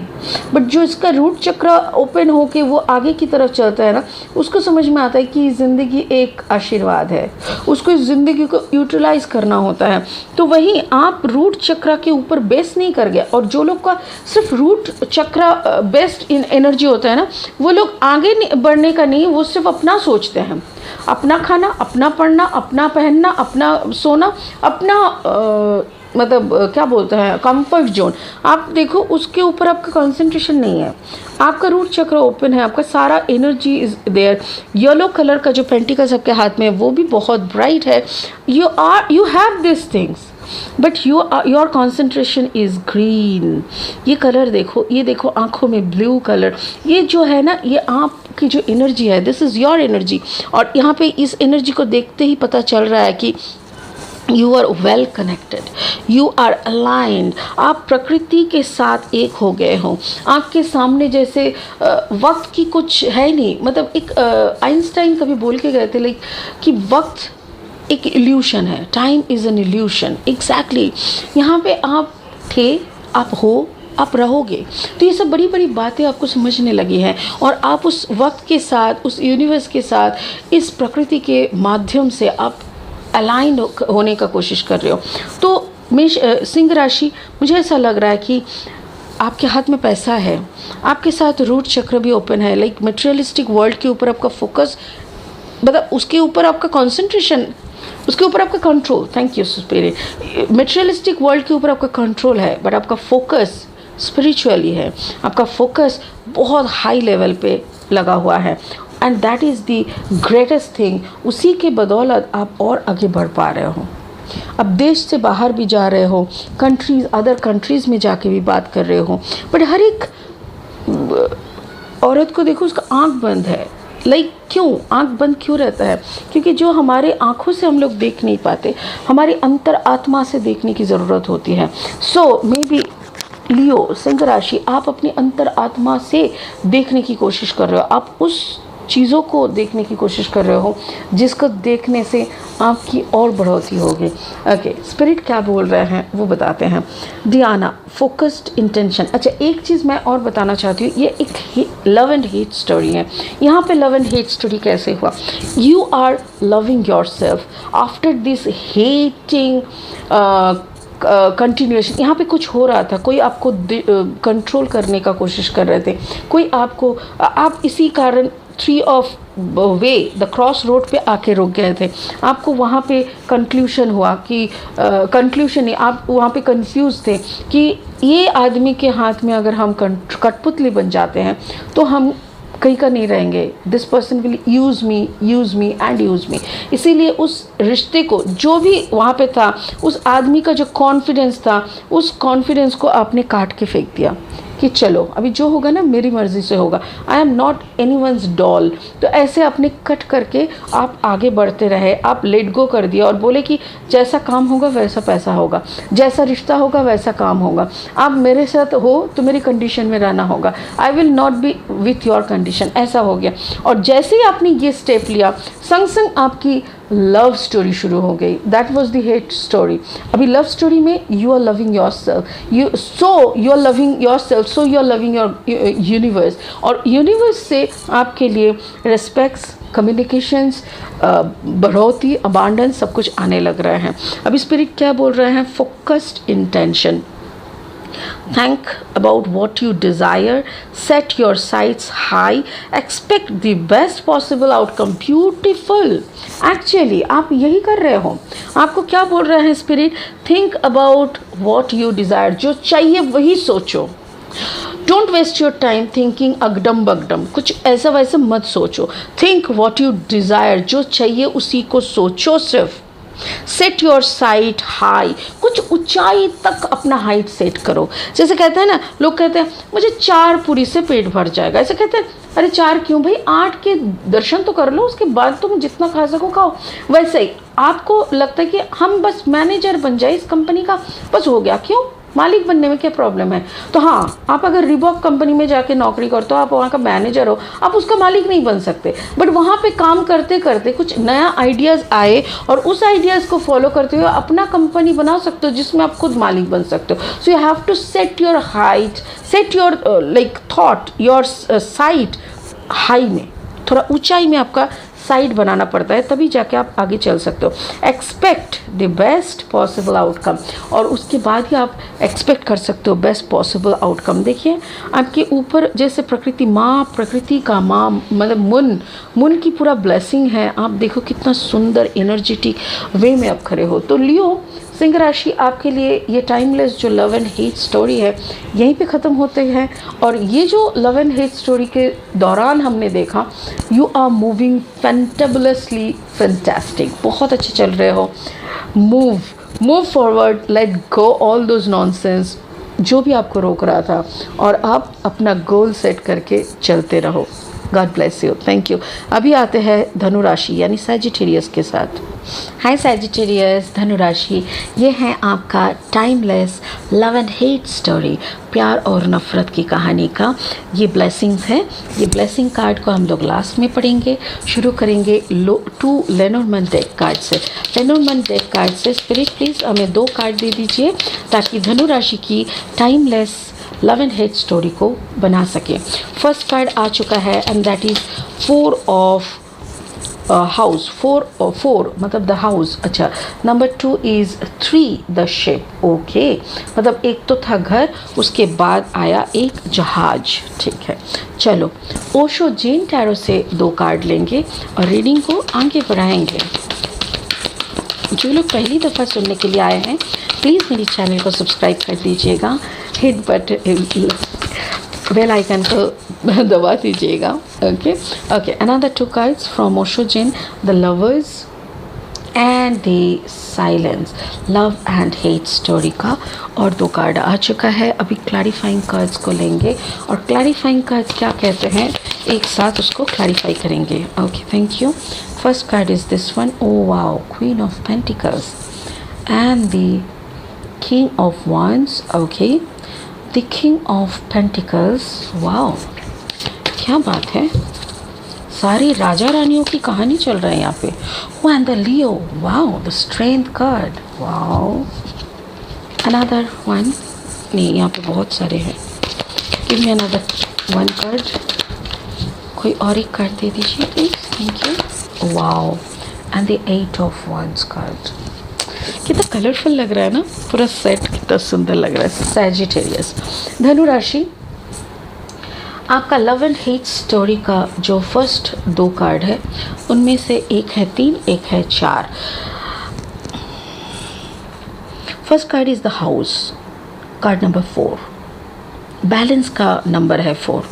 बट जो इसका रूट चक्र ओपन होके वो आगे की तरफ चलता है ना, उसको समझ में आता है कि ज़िंदगी एक आशीर्वाद है, उसको इस ज़िंदगी को यूटिलाइज करना होता है। तो वहीं आप रूट चक्र के ऊपर बेस नहीं कर गए। और जो लोग का सिर्फ रूट चक्र बेस्ड इन एनर्जी होता है ना, वो लोग आगे बढ़ने का नहीं, वो सिर्फ अपना सोचते हैं, अपना खाना, अपना पढ़ना, अपना पहनना, अपना सोना, अपना मतलब क्या बोलते हैं कंफर्ट जोन। आप देखो उसके ऊपर आपका कंसंट्रेशन नहीं है। आपका रूट चक्र ओपन है, आपका सारा energy is there. Yellow colour का जो पेंटिकल्स आपके हाथ में है वो भी बहुत ब्राइट है। You have this things but your concentration is green. ये कलर देखो, ये देखो आंखों में ब्लू कलर, ये जो है ना, ये आपकी जो एनर्जी है, दिस इज़ योर एनर्जी। और यहाँ पे इस एनर्जी को देखते ही पता चल रहा है कि you are well connected, you are aligned. आप प्रकृति के साथ एक हो गए हो। आपके सामने जैसे वक्त की कुछ है नहीं, मतलब एक आइंस्टाइन कभी बोल के गए थे लाइक कि वक्त एक इल्यूशन है, time is an illusion. Exactly यहाँ पे आप थे, आप हो, आप रहोगे। तो ये सब बड़ी बड़ी बातें आपको समझने लगी हैं और आप उस वक्त के साथ, उस यूनिवर्स के साथ, इस प्रकृति के माध्यम से आप अलाइन होने का कोशिश कर रहे हो। तो मेष सिंह राशि, मुझे ऐसा लग रहा है कि आपके हाथ में पैसा है, आपके साथ रूट चक्र भी ओपन है। लाइक मटेरियलिस्टिक वर्ल्ड के ऊपर आपका फोकस, मतलब उसके ऊपर आपका कंसंट्रेशन, उसके ऊपर आपका control. Thank you spirit. Materialistic world के ऊपर आपका कंट्रोल है, बट आपका फोकस स्पिरिचुअली है। आपका फोकस बहुत हाई लेवल पे लगा हुआ है and that is the greatest thing. उसी के बदौलत आप और आगे बढ़ पा रहे हो। अब देश से बाहर भी जा रहे हो, कंट्रीज़, अदर कंट्रीज़ में जाके भी बात कर रहे हो। बट हर एक औरत को देखो, उसका आँख बंद है। लाइक क्यों आँख बंद क्यों रहता है? क्योंकि जो हमारे आँखों से हम लोग देख नहीं पाते, हमारी अंतर आत्मा से देखने की ज़रूरत होती है। सो मे बी लियो, सिंह राशि, आप अपनी अंतर आत्मा से देखने की कोशिश कर रहे हो। आप उस चीज़ों को देखने की कोशिश कर रहे हो जिसको देखने से आपकी और बढ़ोतरी होगी। ओके, स्पिरिट क्या बोल रहे हैं वो बताते हैं। Diana, focused intention. अच्छा, एक चीज़ मैं और बताना चाहती हूँ, ये एक लव एंड हेट स्टोरी है। यहाँ पे लव एंड हेट स्टोरी कैसे हुआ? You are loving yourself after this hating continuation. यहाँ पे कुछ हो रहा था, कोई आपको कंट्रोल करने का कोशिश कर रहे थे, कोई आपको, आप इसी कारण tree of way, the cross road पे आके रुक गए थे। आपको वहाँ पे कंक्लूशन हुआ कि कंक्लूशन नहीं, आप वहाँ पे कंफ्यूज थे कि ये आदमी के हाथ में अगर हम कठपुतली बन जाते हैं तो हम कहीं का नहीं रहेंगे। This person will use me and use me. इसीलिए उस रिश्ते को, जो भी वहाँ पे था, उस आदमी का जो कॉन्फिडेंस था, उस कॉन्फिडेंस को आपने काट के फेंक दिया कि चलो अभी जो होगा ना मेरी मर्ज़ी से होगा, I am not anyone's doll. तो ऐसे अपने कट करके आप आगे बढ़ते रहे, आप लेट गो कर दिया और बोले कि जैसा काम होगा वैसा पैसा होगा, जैसा रिश्ता होगा वैसा काम होगा। आप मेरे साथ हो तो मेरी कंडीशन में रहना होगा, I will not be with your condition. ऐसा हो गया। और जैसे ही आपने ये स्टेप लिया, संग संग आपकी लव स्टोरी शुरू हो गई। That was the hate story. अभी लव स्टोरी में you are loving your self, you are loving yourself, so you are loving your universe. और यूनिवर्स से आपके लिए रिस्पेक्ट्स, कम्युनिकेशंस, बढ़ोतरी, अबांडेंस सब कुछ आने लग रहे हैं। अभी स्पिरिट क्या बोल रहे हैं? Focused intention. Think about what you desire, set your sights high, expect the best possible outcome. Beautiful. Actually आप यही कर रहे हो। आपको क्या बोल रहे हैं spirit? Think about what you desire. जो चाहिए वही सोचो। Don't waste your time thinking अगडम बगडम, कुछ ऐसा वैसा मत सोचो। Think what you desire. जो चाहिए उसी को सोचो सिर्फ। सेट योर साइट हाई, कुछ ऊंचाई तक अपना हाइट सेट करो। जैसे कहते हैं ना, लोग कहते हैं मुझे 4 पूरी से पेट भर जाएगा, ऐसे कहते हैं, अरे 4 क्यों भाई, 8 के दर्शन तो कर लो, उसके बाद तुम जितना खा सको खाओ। वैसे ही आपको लगता है कि हम बस मैनेजर बन जाए इस कंपनी का, बस हो गया, क्यों, मालिक बनने में क्या प्रॉब्लम है। तो हाँ, आप अगर रिबॉक कंपनी में जाके नौकरी करते हो, आप वहाँ का मैनेजर हो, आप उसका मालिक नहीं बन सकते, बट वहाँ पे काम करते करते कुछ नया आइडियाज़ आए और उस आइडियाज़ को फॉलो करते हुए अपना कंपनी बना सकते हो जिसमें आप खुद मालिक बन सकते हो। So you have to set your height, set your like thought, your sight high में, थोड़ा ऊंचाई में आपका साइड बनाना पड़ता है, तभी जाके आप आगे चल सकते हो। Expect the best possible outcome, और उसके बाद ही आप एक्सपेक्ट कर सकते हो बेस्ट पॉसिबल आउटकम। देखिए आपके ऊपर जैसे प्रकृति माँ, प्रकृति का माँ मतलब मुन की पूरा ब्लेसिंग है। आप देखो कितना सुंदर एनर्जेटिक वे में आप खड़े हो। तो लियो सिंह राशि, आपके लिए ये टाइमलेस जो लव एंड हेट स्टोरी है यहीं पे ख़त्म होते हैं। और ये जो लव एंड हेट स्टोरी के दौरान हमने देखा, यू आर मूविंग फैंटेबुलसली फैंटास्टिक, बहुत अच्छे चल रहे हो। Move forward, let go all those nonsense जो भी आपको रोक रहा था, और आप अपना गोल सेट करके चलते रहो। God bless you, thank you. अभी आते हैं धनु राशि यानी सैजिटेरियस के साथ। हाय सैजिटेरियस, धनु राशि, ये है आपका timeless love and hate story, प्यार और नफ़रत की कहानी का ये ब्लेसिंग्स है। ये ब्लेसिंग कार्ड को हम लोग लास्ट में पढ़ेंगे। शुरू करेंगे 2 लेनोर्मैन डेक कार्ड से। लेनोर्मैन डेक कार्ड से स्पिरिट प्लीज़ हमें 2 कार्ड दे दीजिए ताकि धनु राशि की timeless love and hate story को बना सके। फर्स्ट कार्ड आ चुका है and that is 4 of house, 4 मतलब द हाउस। अच्छा, number 2 is 3 the ship. Okay, मतलब एक तो था घर, उसके बाद आया एक जहाज। ठीक है, चलो ओशो जेन टैरो से 2 कार्ड लेंगे और रीडिंग को आगे बढ़ाएंगे। जो लोग पहली दफ़ा सुनने के लिए आए हैं प्लीज़ मेरी चैनल को सब्सक्राइब कर दीजिएगा, हिट बटन बेल आइकन को दबा दीजिएगा। Okay, another 2 cards from Osho Zen, the lovers and the silence, love and hate story का। और 2 कार्ड आ चुका है। अभी क्लैरिफाइंग कार्ड्स को लेंगे और क्लैरिफाइंग कार्ड्स क्या कहते हैं एक साथ उसको क्लैरिफाई करेंगे। Okay, thank you. First card is this one. Oh wow, queen of pentacles and the king of wands। Okay, the king of pentacles, wow क्या बात है, सारी राजा रानियों की कहानी चल रही है यहाँ पे। And the Leo, wow, the strength card, wow. Another one, नहीं यहाँ पे बहुत सारे हैं, गिव मी अनदर 1 कार्ड, कोई और एक कार्ड दे दीजिए please, thank you. Wow, and the 8 of wands card, कितना कलरफुल लग रहा है ना, पूरा सेट कितना सुंदर लग रहा है। सैजिटेरियस, धनु राशि, आपका लव एंड हेट स्टोरी का जो फर्स्ट 2 कार्ड है उनमें से एक है 3, एक है 4। First card is the house, card number 4, balance का नंबर है 4।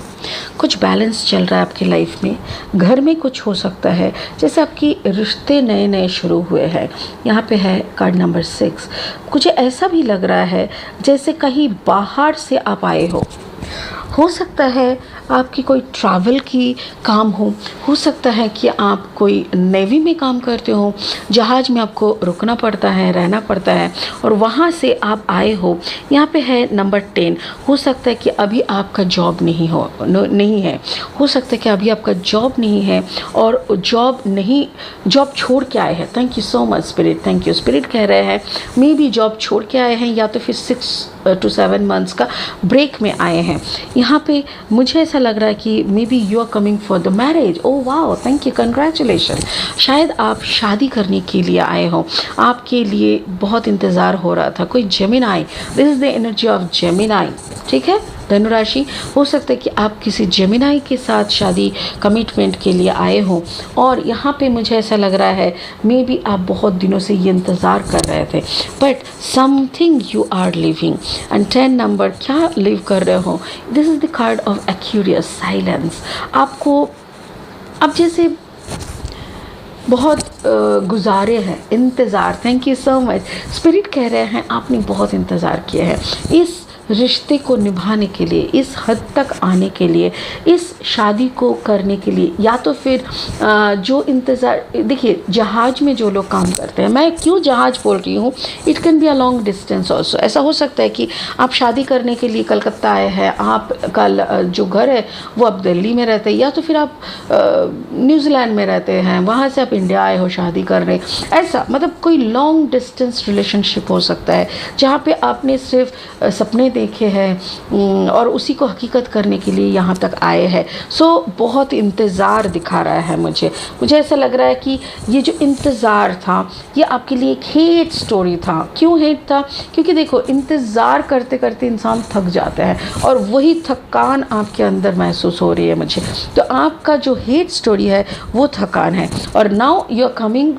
कुछ बैलेंस चल रहा है आपकी लाइफ में, घर में कुछ हो सकता है, जैसे आपकी रिश्ते नए नए शुरू हुए हैं। यहाँ पे है कार्ड नंबर 6। कुछ ऐसा भी लग रहा है जैसे कहीं बाहर से आप आए हो सकता है आपकी कोई ट्रैवल की काम हो सकता है कि आप कोई नेवी में काम करते हो, जहाज में आपको रुकना पड़ता है, रहना पड़ता है और वहाँ से आप आए हो। यहाँ पे है नंबर 10। हो सकता है कि अभी आपका जॉब नहीं है, हो सकता है कि अभी आपका जॉब नहीं है और जॉब छोड़ के आए हैं। Thank you so much spirit, thank you. Spirit कह रहे हैं मे बी जॉब छोड़ के आए हैं या तो फिर 6 to 7 months का ब्रेक में आए हैं। यहाँ पे मुझे ऐसा लग रहा है कि may be you are coming for the marriage. Oh wow, thank you, congratulation. शायद आप शादी करने के लिए आए हो, आपके लिए बहुत इंतज़ार हो रहा था। कोई Gemini, this is the energy of Gemini. ठीक है धनु राशि, हो सकता है कि आप किसी जेमिनाई के साथ शादी कमिटमेंट के लिए आए हो और यहाँ पे मुझे ऐसा लग रहा है मे बी आप बहुत दिनों से ये इंतज़ार कर रहे थे, but something you are living. And 10 number, क्या लिव कर रहे हो? This is the card of Aquarius silence. आपको अब जैसे बहुत गुजारे हैं, इंतज़ार। Thank you so much. Spirit कह रहे हैं आपने बहुत इंतज़ार किया है इस रिश्ते को निभाने के लिए, इस हद तक आने के लिए, इस शादी को करने के लिए। या तो फिर जो इंतज़ार, देखिए जहाज़ में जो लोग काम करते हैं, मैं क्यों जहाज़ बोल रही हूँ, it can be a long distance also. ऐसा हो सकता है कि आप शादी करने के लिए कलकत्ता आए हैं, आपका जो घर है वो आप दिल्ली में रहते हैं, या तो फिर आप न्यूजीलैंड में रहते हैं, वहाँ से आप इंडिया आए हो शादी करने। ऐसा मतलब कोई लॉन्ग डिस्टेंस रिलेशनशिप हो सकता है जहाँ पे आपने सिर्फ सपने देखे हैं और उसी को हकीकत करने के लिए यहाँ तक आए हैं। सो बहुत इंतज़ार दिखा रहा है मुझे ऐसा लग रहा है कि ये जो इंतज़ार था ये आपके लिए एक हेट स्टोरी था। क्यों हेट था? क्योंकि देखो इंतज़ार करते करते इंसान थक जाता है और वही थकान आपके अंदर महसूस हो रही है मुझे। तो आपका जो हेट स्टोरी है वो थकान है। और now you are coming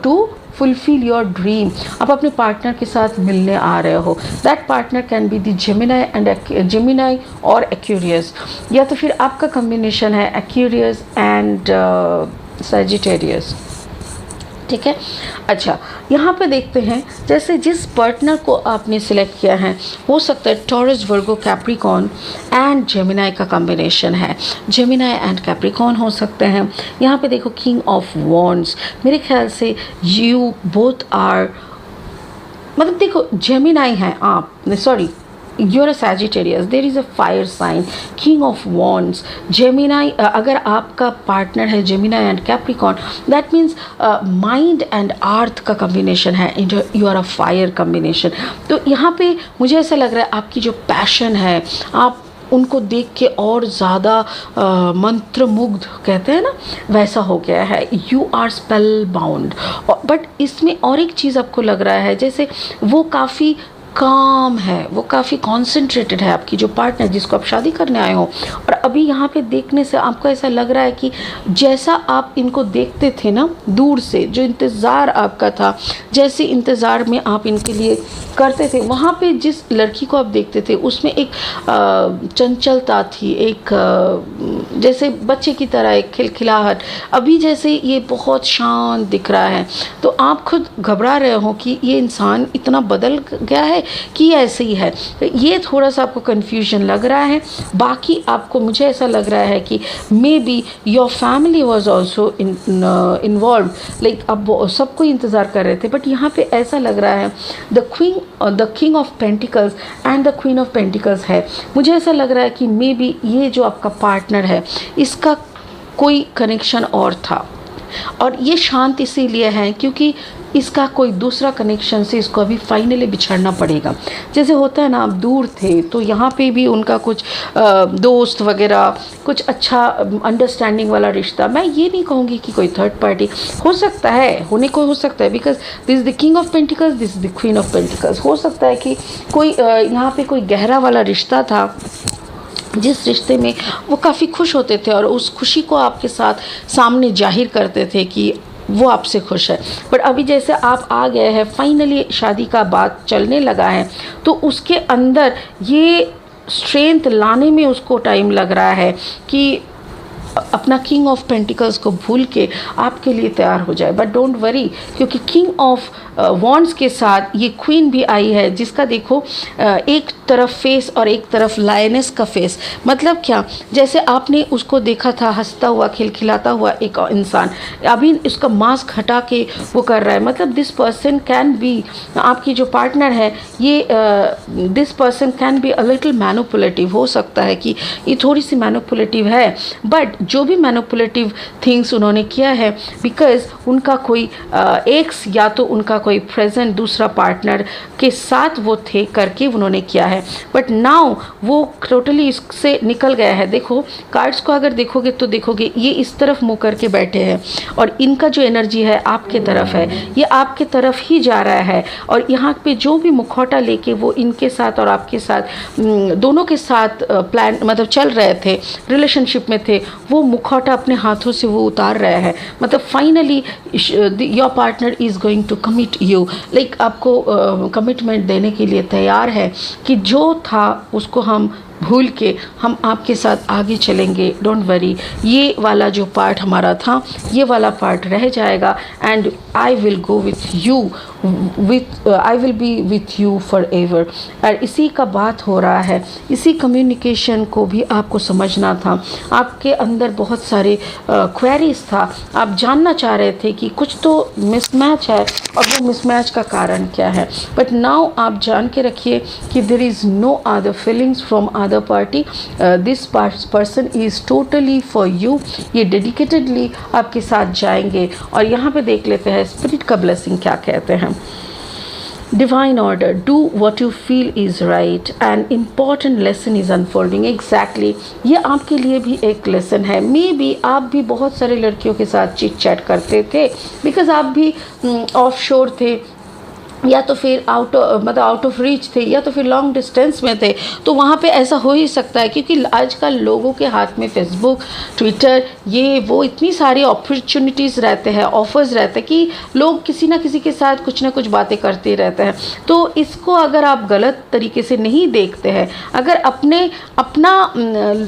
to fulfil your dream. आप अपने पार्टनर के साथ मिलने आ रहे हो। That partner can be the Gemini और एक्यूरियस, या तो फिर आपका कम्बिनेशन है एक्यूरियस एंड सैजिटेरियस। ठीक है। अच्छा, यहाँ पे देखते हैं जैसे जिस पार्टनर को आपने सिलेक्ट किया है हो सकता है taurus, Virgo, Capricorn and Gemini का कॉम्बिनेशन है। जेमिनाई एंड कैप्रिकॉर्न हो सकते हैं। यहाँ पे देखो किंग ऑफ वॉन्ड्स, मेरे ख्याल से यू बोथ आर, मतलब देखो जेमिनाई है आप, sorry you're a Sagittarius, there is a fire sign, king of wands, Gemini। अगर आपका पार्टनर है Gemini and Capricorn, that means mind and earth का कम्बिनेशन है, you are a fire combination. तो यहाँ पे मुझे ऐसा लग रहा है आपकी जो पैशन है, आप उनको देख के और ज़्यादा मंत्रमुग्ध कहते हैं ना, वैसा हो गया है। You are spellbound. But इसमें और एक चीज़ आपको लग रहा है जैसे वो काफ़ी काम है, वो काफ़ी कॉन्सेंट्रेटेड है, आपकी जो पार्टनर जिसको आप शादी करने आए हो। और अभी यहाँ पे देखने से आपको ऐसा लग रहा है कि जैसा आप इनको देखते थे ना दूर से, जो इंतज़ार आपका था, जैसे इंतज़ार में आप इनके लिए करते थे, वहाँ पे जिस लड़की को आप देखते थे उसमें एक चंचलता थी, एक जैसे बच्चे की तरह एक खिलखिलाहट। अभी जैसे ये बहुत शांत दिख रहा है, तो आप खुद घबरा रहे हो कि ये इंसान इतना बदल गया है कि ऐसे ही है। ये थोड़ा सा आपको कन्फ्यूजन लग रहा है। बाकी आपको, मुझे ऐसा लग रहा है कि may be your family was also involve, like अब सबको इंतज़ार कर रहे थे। बट यहाँ पे ऐसा लग रहा है the king of pentacles and the queen of pentacles है। मुझे ऐसा लग रहा है कि मे बी ये जो आपका पार्टनर है इसका कोई कनेक्शन और था, और ये शांत इसीलिए है क्योंकि इसका कोई दूसरा कनेक्शन से इसको अभी फाइनली बिछड़ना पड़ेगा। जैसे होता है ना, आप दूर थे तो यहाँ पे भी उनका कुछ दोस्त वगैरह, कुछ अच्छा अंडरस्टैंडिंग वाला रिश्ता, मैं ये नहीं कहूँगी कि कोई थर्ड पार्टी हो सकता है, होने को हो सकता है, because this is the king of pentacles, this is the queen of pentacles. हो सकता है कि कोई यहाँ पे कोई गहरा वाला रिश्ता था जिस रिश्ते में वो काफ़ी खुश होते थे और उस खुशी को आपके साथ सामने जाहिर करते थे कि वो आपसे खुश है। बट अभी जैसे आप आ गए हैं, फाइनली शादी का बात चलने लगा है, तो उसके अंदर ये स्ट्रेंथ लाने में उसको टाइम लग रहा है कि अपना किंग ऑफ पेंटिकल्स को भूल के आपके लिए तैयार हो जाए। बट डोंट वरी, क्योंकि किंग ऑफ वॉन्ड्स के साथ ये क्वीन भी आई है, जिसका देखो एक तरफ फेस और एक तरफ लायनेस का फेस। मतलब क्या, जैसे आपने उसको देखा था हंसता हुआ खिलखिलाता हुआ एक इंसान, अभी उसका मास्क हटा के वो कर रहा है। मतलब दिस पर्सन कैन बी, आपकी जो पार्टनर है ये this person can be a little manipulative. हो सकता है कि ये थोड़ी सी मैनिपुलेटिव है, बट जो भी मैनिपुलेटिव थिंग्स उन्होंने किया है बिकॉज उनका कोई एक्स या तो उनका कोई प्रेजेंट दूसरा पार्टनर के साथ वो थे करके उन्होंने किया है। बट नाउ वो टोटली इससे निकल गया है। देखो कार्ड्स को अगर देखोगे तो देखोगे ये इस तरफ मुँह करके बैठे हैं और इनका जो एनर्जी है आपके तरफ है, ये आपके तरफ ही जा रहा है। और यहाँ पे जो भी मुखौटा लेके वो इनके साथ और आपके साथ दोनों के साथ प्लान मतलब चल रहे थे, रिलेशनशिप में थे, वो मुखौटा अपने हाथों से वो उतार रहा है। मतलब finally your partner is going to commit you, like आपको कमिटमेंट देने के लिए तैयार है कि जो था उसको हम भूल के हम आपके साथ आगे चलेंगे। डोंट वरी, ये वाला जो पार्ट हमारा था, ये वाला पार्ट रह जाएगा। And I will go with you, I will be with you for ever. और इसी का बात हो रहा है, इसी कम्युनिकेशन को भी आपको समझना था। आपके अंदर बहुत सारे क्वेरीज था, आप जानना चाह रहे थे कि कुछ तो मिसमैच है और वो मिसमैच का कारण क्या है। बट नाउ आप जान के रखिए कि there is no other feelings from other party, this person is totally for you. ये डेडिकेटेडली आपके साथ जाएंगे। और यहाँ पे देख लेते हैं स्पिरिट का ब्लेसिंग क्या कहते हैं। Divine order, do what you feel is right. An important lesson is unfolding. Exactly, ये आपके लिए भी एक लेसन है। मे बी आप भी बहुत सारे लड़कियों के साथ चिट चैट करते थे, बिकॉज आप भी ऑफ शोर थे, या तो फिर आउट ऑफ रीच थे, या तो फिर लॉन्ग डिस्टेंस में थे। तो वहाँ पे ऐसा हो ही सकता है, क्योंकि आजकल लोगों के हाथ में फेसबुक, ट्विटर, ये वो इतनी सारी अपॉर्चुनिटीज़ रहते हैं, ऑफर्स रहते हैं कि लोग किसी ना किसी के साथ कुछ ना कुछ बातें करते रहते हैं। तो इसको अगर आप गलत तरीके से नहीं देखते हैं, अगर अपना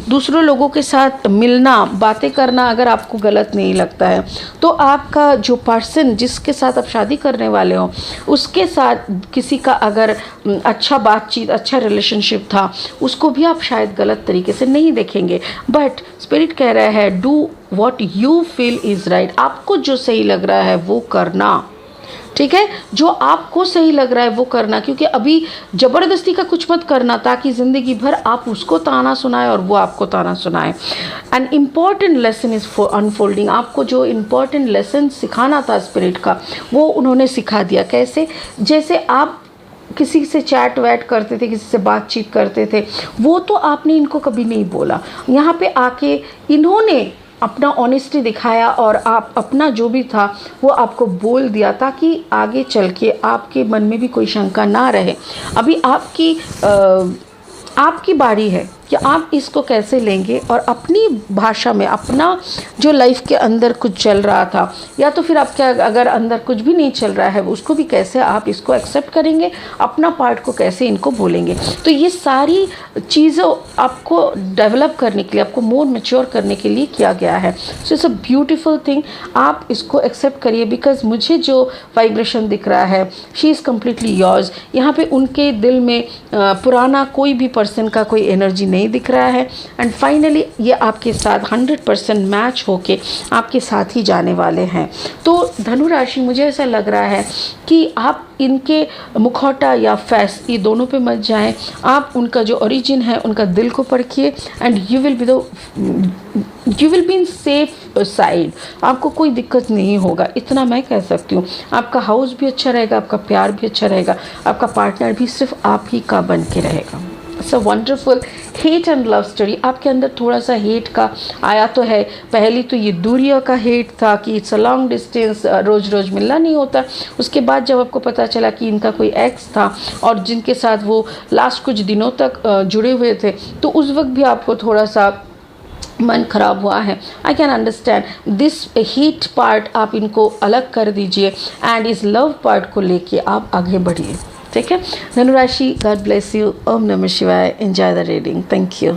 दूसरों लोगों के साथ मिलना, बातें करना अगर आपको गलत नहीं लगता है, तो आपका जो पर्सन जिसके साथ आप शादी करने वाले हो, उसके साथ किसी का अगर अच्छा बातचीत, अच्छा रिलेशनशिप था, उसको भी आप शायद गलत तरीके से नहीं देखेंगे। बट स्पिरिट कह रहा है do what you feel is right. आपको जो सही लग रहा है वो करना, ठीक है, जो आपको सही लग रहा है वो करना। क्योंकि अभी ज़बरदस्ती का कुछ मत करना, ताकि ज़िंदगी भर आप उसको ताना सुनाए और वो आपको ताना सुनाए। An important lesson is for unfolding. आपको जो इम्पॉर्टेंट लेसन सिखाना था स्पिरिट का, वो उन्होंने सिखा दिया। कैसे? जैसे आप किसी से चैट वैट करते थे, किसी से बातचीत करते थे, वो तो आपने इनको कभी नहीं बोला। यहाँ पे आके इन्होंने अपना ऑनेस्टी दिखाया और आप अपना जो भी था वो आपको बोल दिया, ताकि आगे चल के आपके मन में भी कोई शंका ना रहे। अभी आपकी बारी है कि आप इसको कैसे लेंगे और अपनी भाषा में, अपना जो लाइफ के अंदर कुछ चल रहा था, या तो फिर आपके अगर अंदर कुछ भी नहीं चल रहा है, उसको भी कैसे आप इसको एक्सेप्ट करेंगे, अपना पार्ट को कैसे इनको बोलेंगे। तो ये सारी चीज़ों आपको डेवलप करने के लिए, आपको मोर मैच्योर करने के लिए किया गया है। So it's a beautiful thing. आप इसको एक्सेप्ट करिए, बिकॉज मुझे जो वाइब्रेशन दिख रहा है, शी इज़ कम्प्लीटली योर्स। यहाँ पे उनके दिल में पुराना कोई भी पर्सन का कोई एनर्जी नहीं दिख रहा है। एंड फाइनली ये आपके साथ 100% मैच होके आपके साथ ही जाने वाले हैं। तो धनु राशि, मुझे ऐसा लग रहा है कि आप इनके मुखौटा या फेस, ये दोनों पे मत जाएं। आप उनका जो ओरिजिन है, उनका दिल को परखिए, and you will be in safe side. आपको कोई दिक्कत नहीं होगा, इतना मैं कह सकती हूँ। आपका हाउस भी अच्छा रहेगा, आपका प्यार भी अच्छा रहेगा, आपका पार्टनर भी सिर्फ आप ही का बन के रहेगा। It's a wonderful hate and love story. आपके अंदर थोड़ा सा हेट का आया तो है। पहली तो ये दूरियों का हेट था कि इट्स अ लॉन्ग डिस्टेंस, रोज़ रोज़ मिलना नहीं होता। उसके बाद जब आपको पता चला कि इनका कोई एक्स था और जिनके साथ वो लास्ट कुछ दिनों तक जुड़े हुए थे, तो उस वक्त भी आपको थोड़ा सा मन खराब हुआ है। I can understand this heat part. आप इनको अलग कर दीजिए एंड इस लव पार्ट को लेके आप आगे बढ़िए, ठीक है। धनुराशि, गॉड ब्लेस यू। ओम नमः शिवाय। Enjoy the reading. Thank you.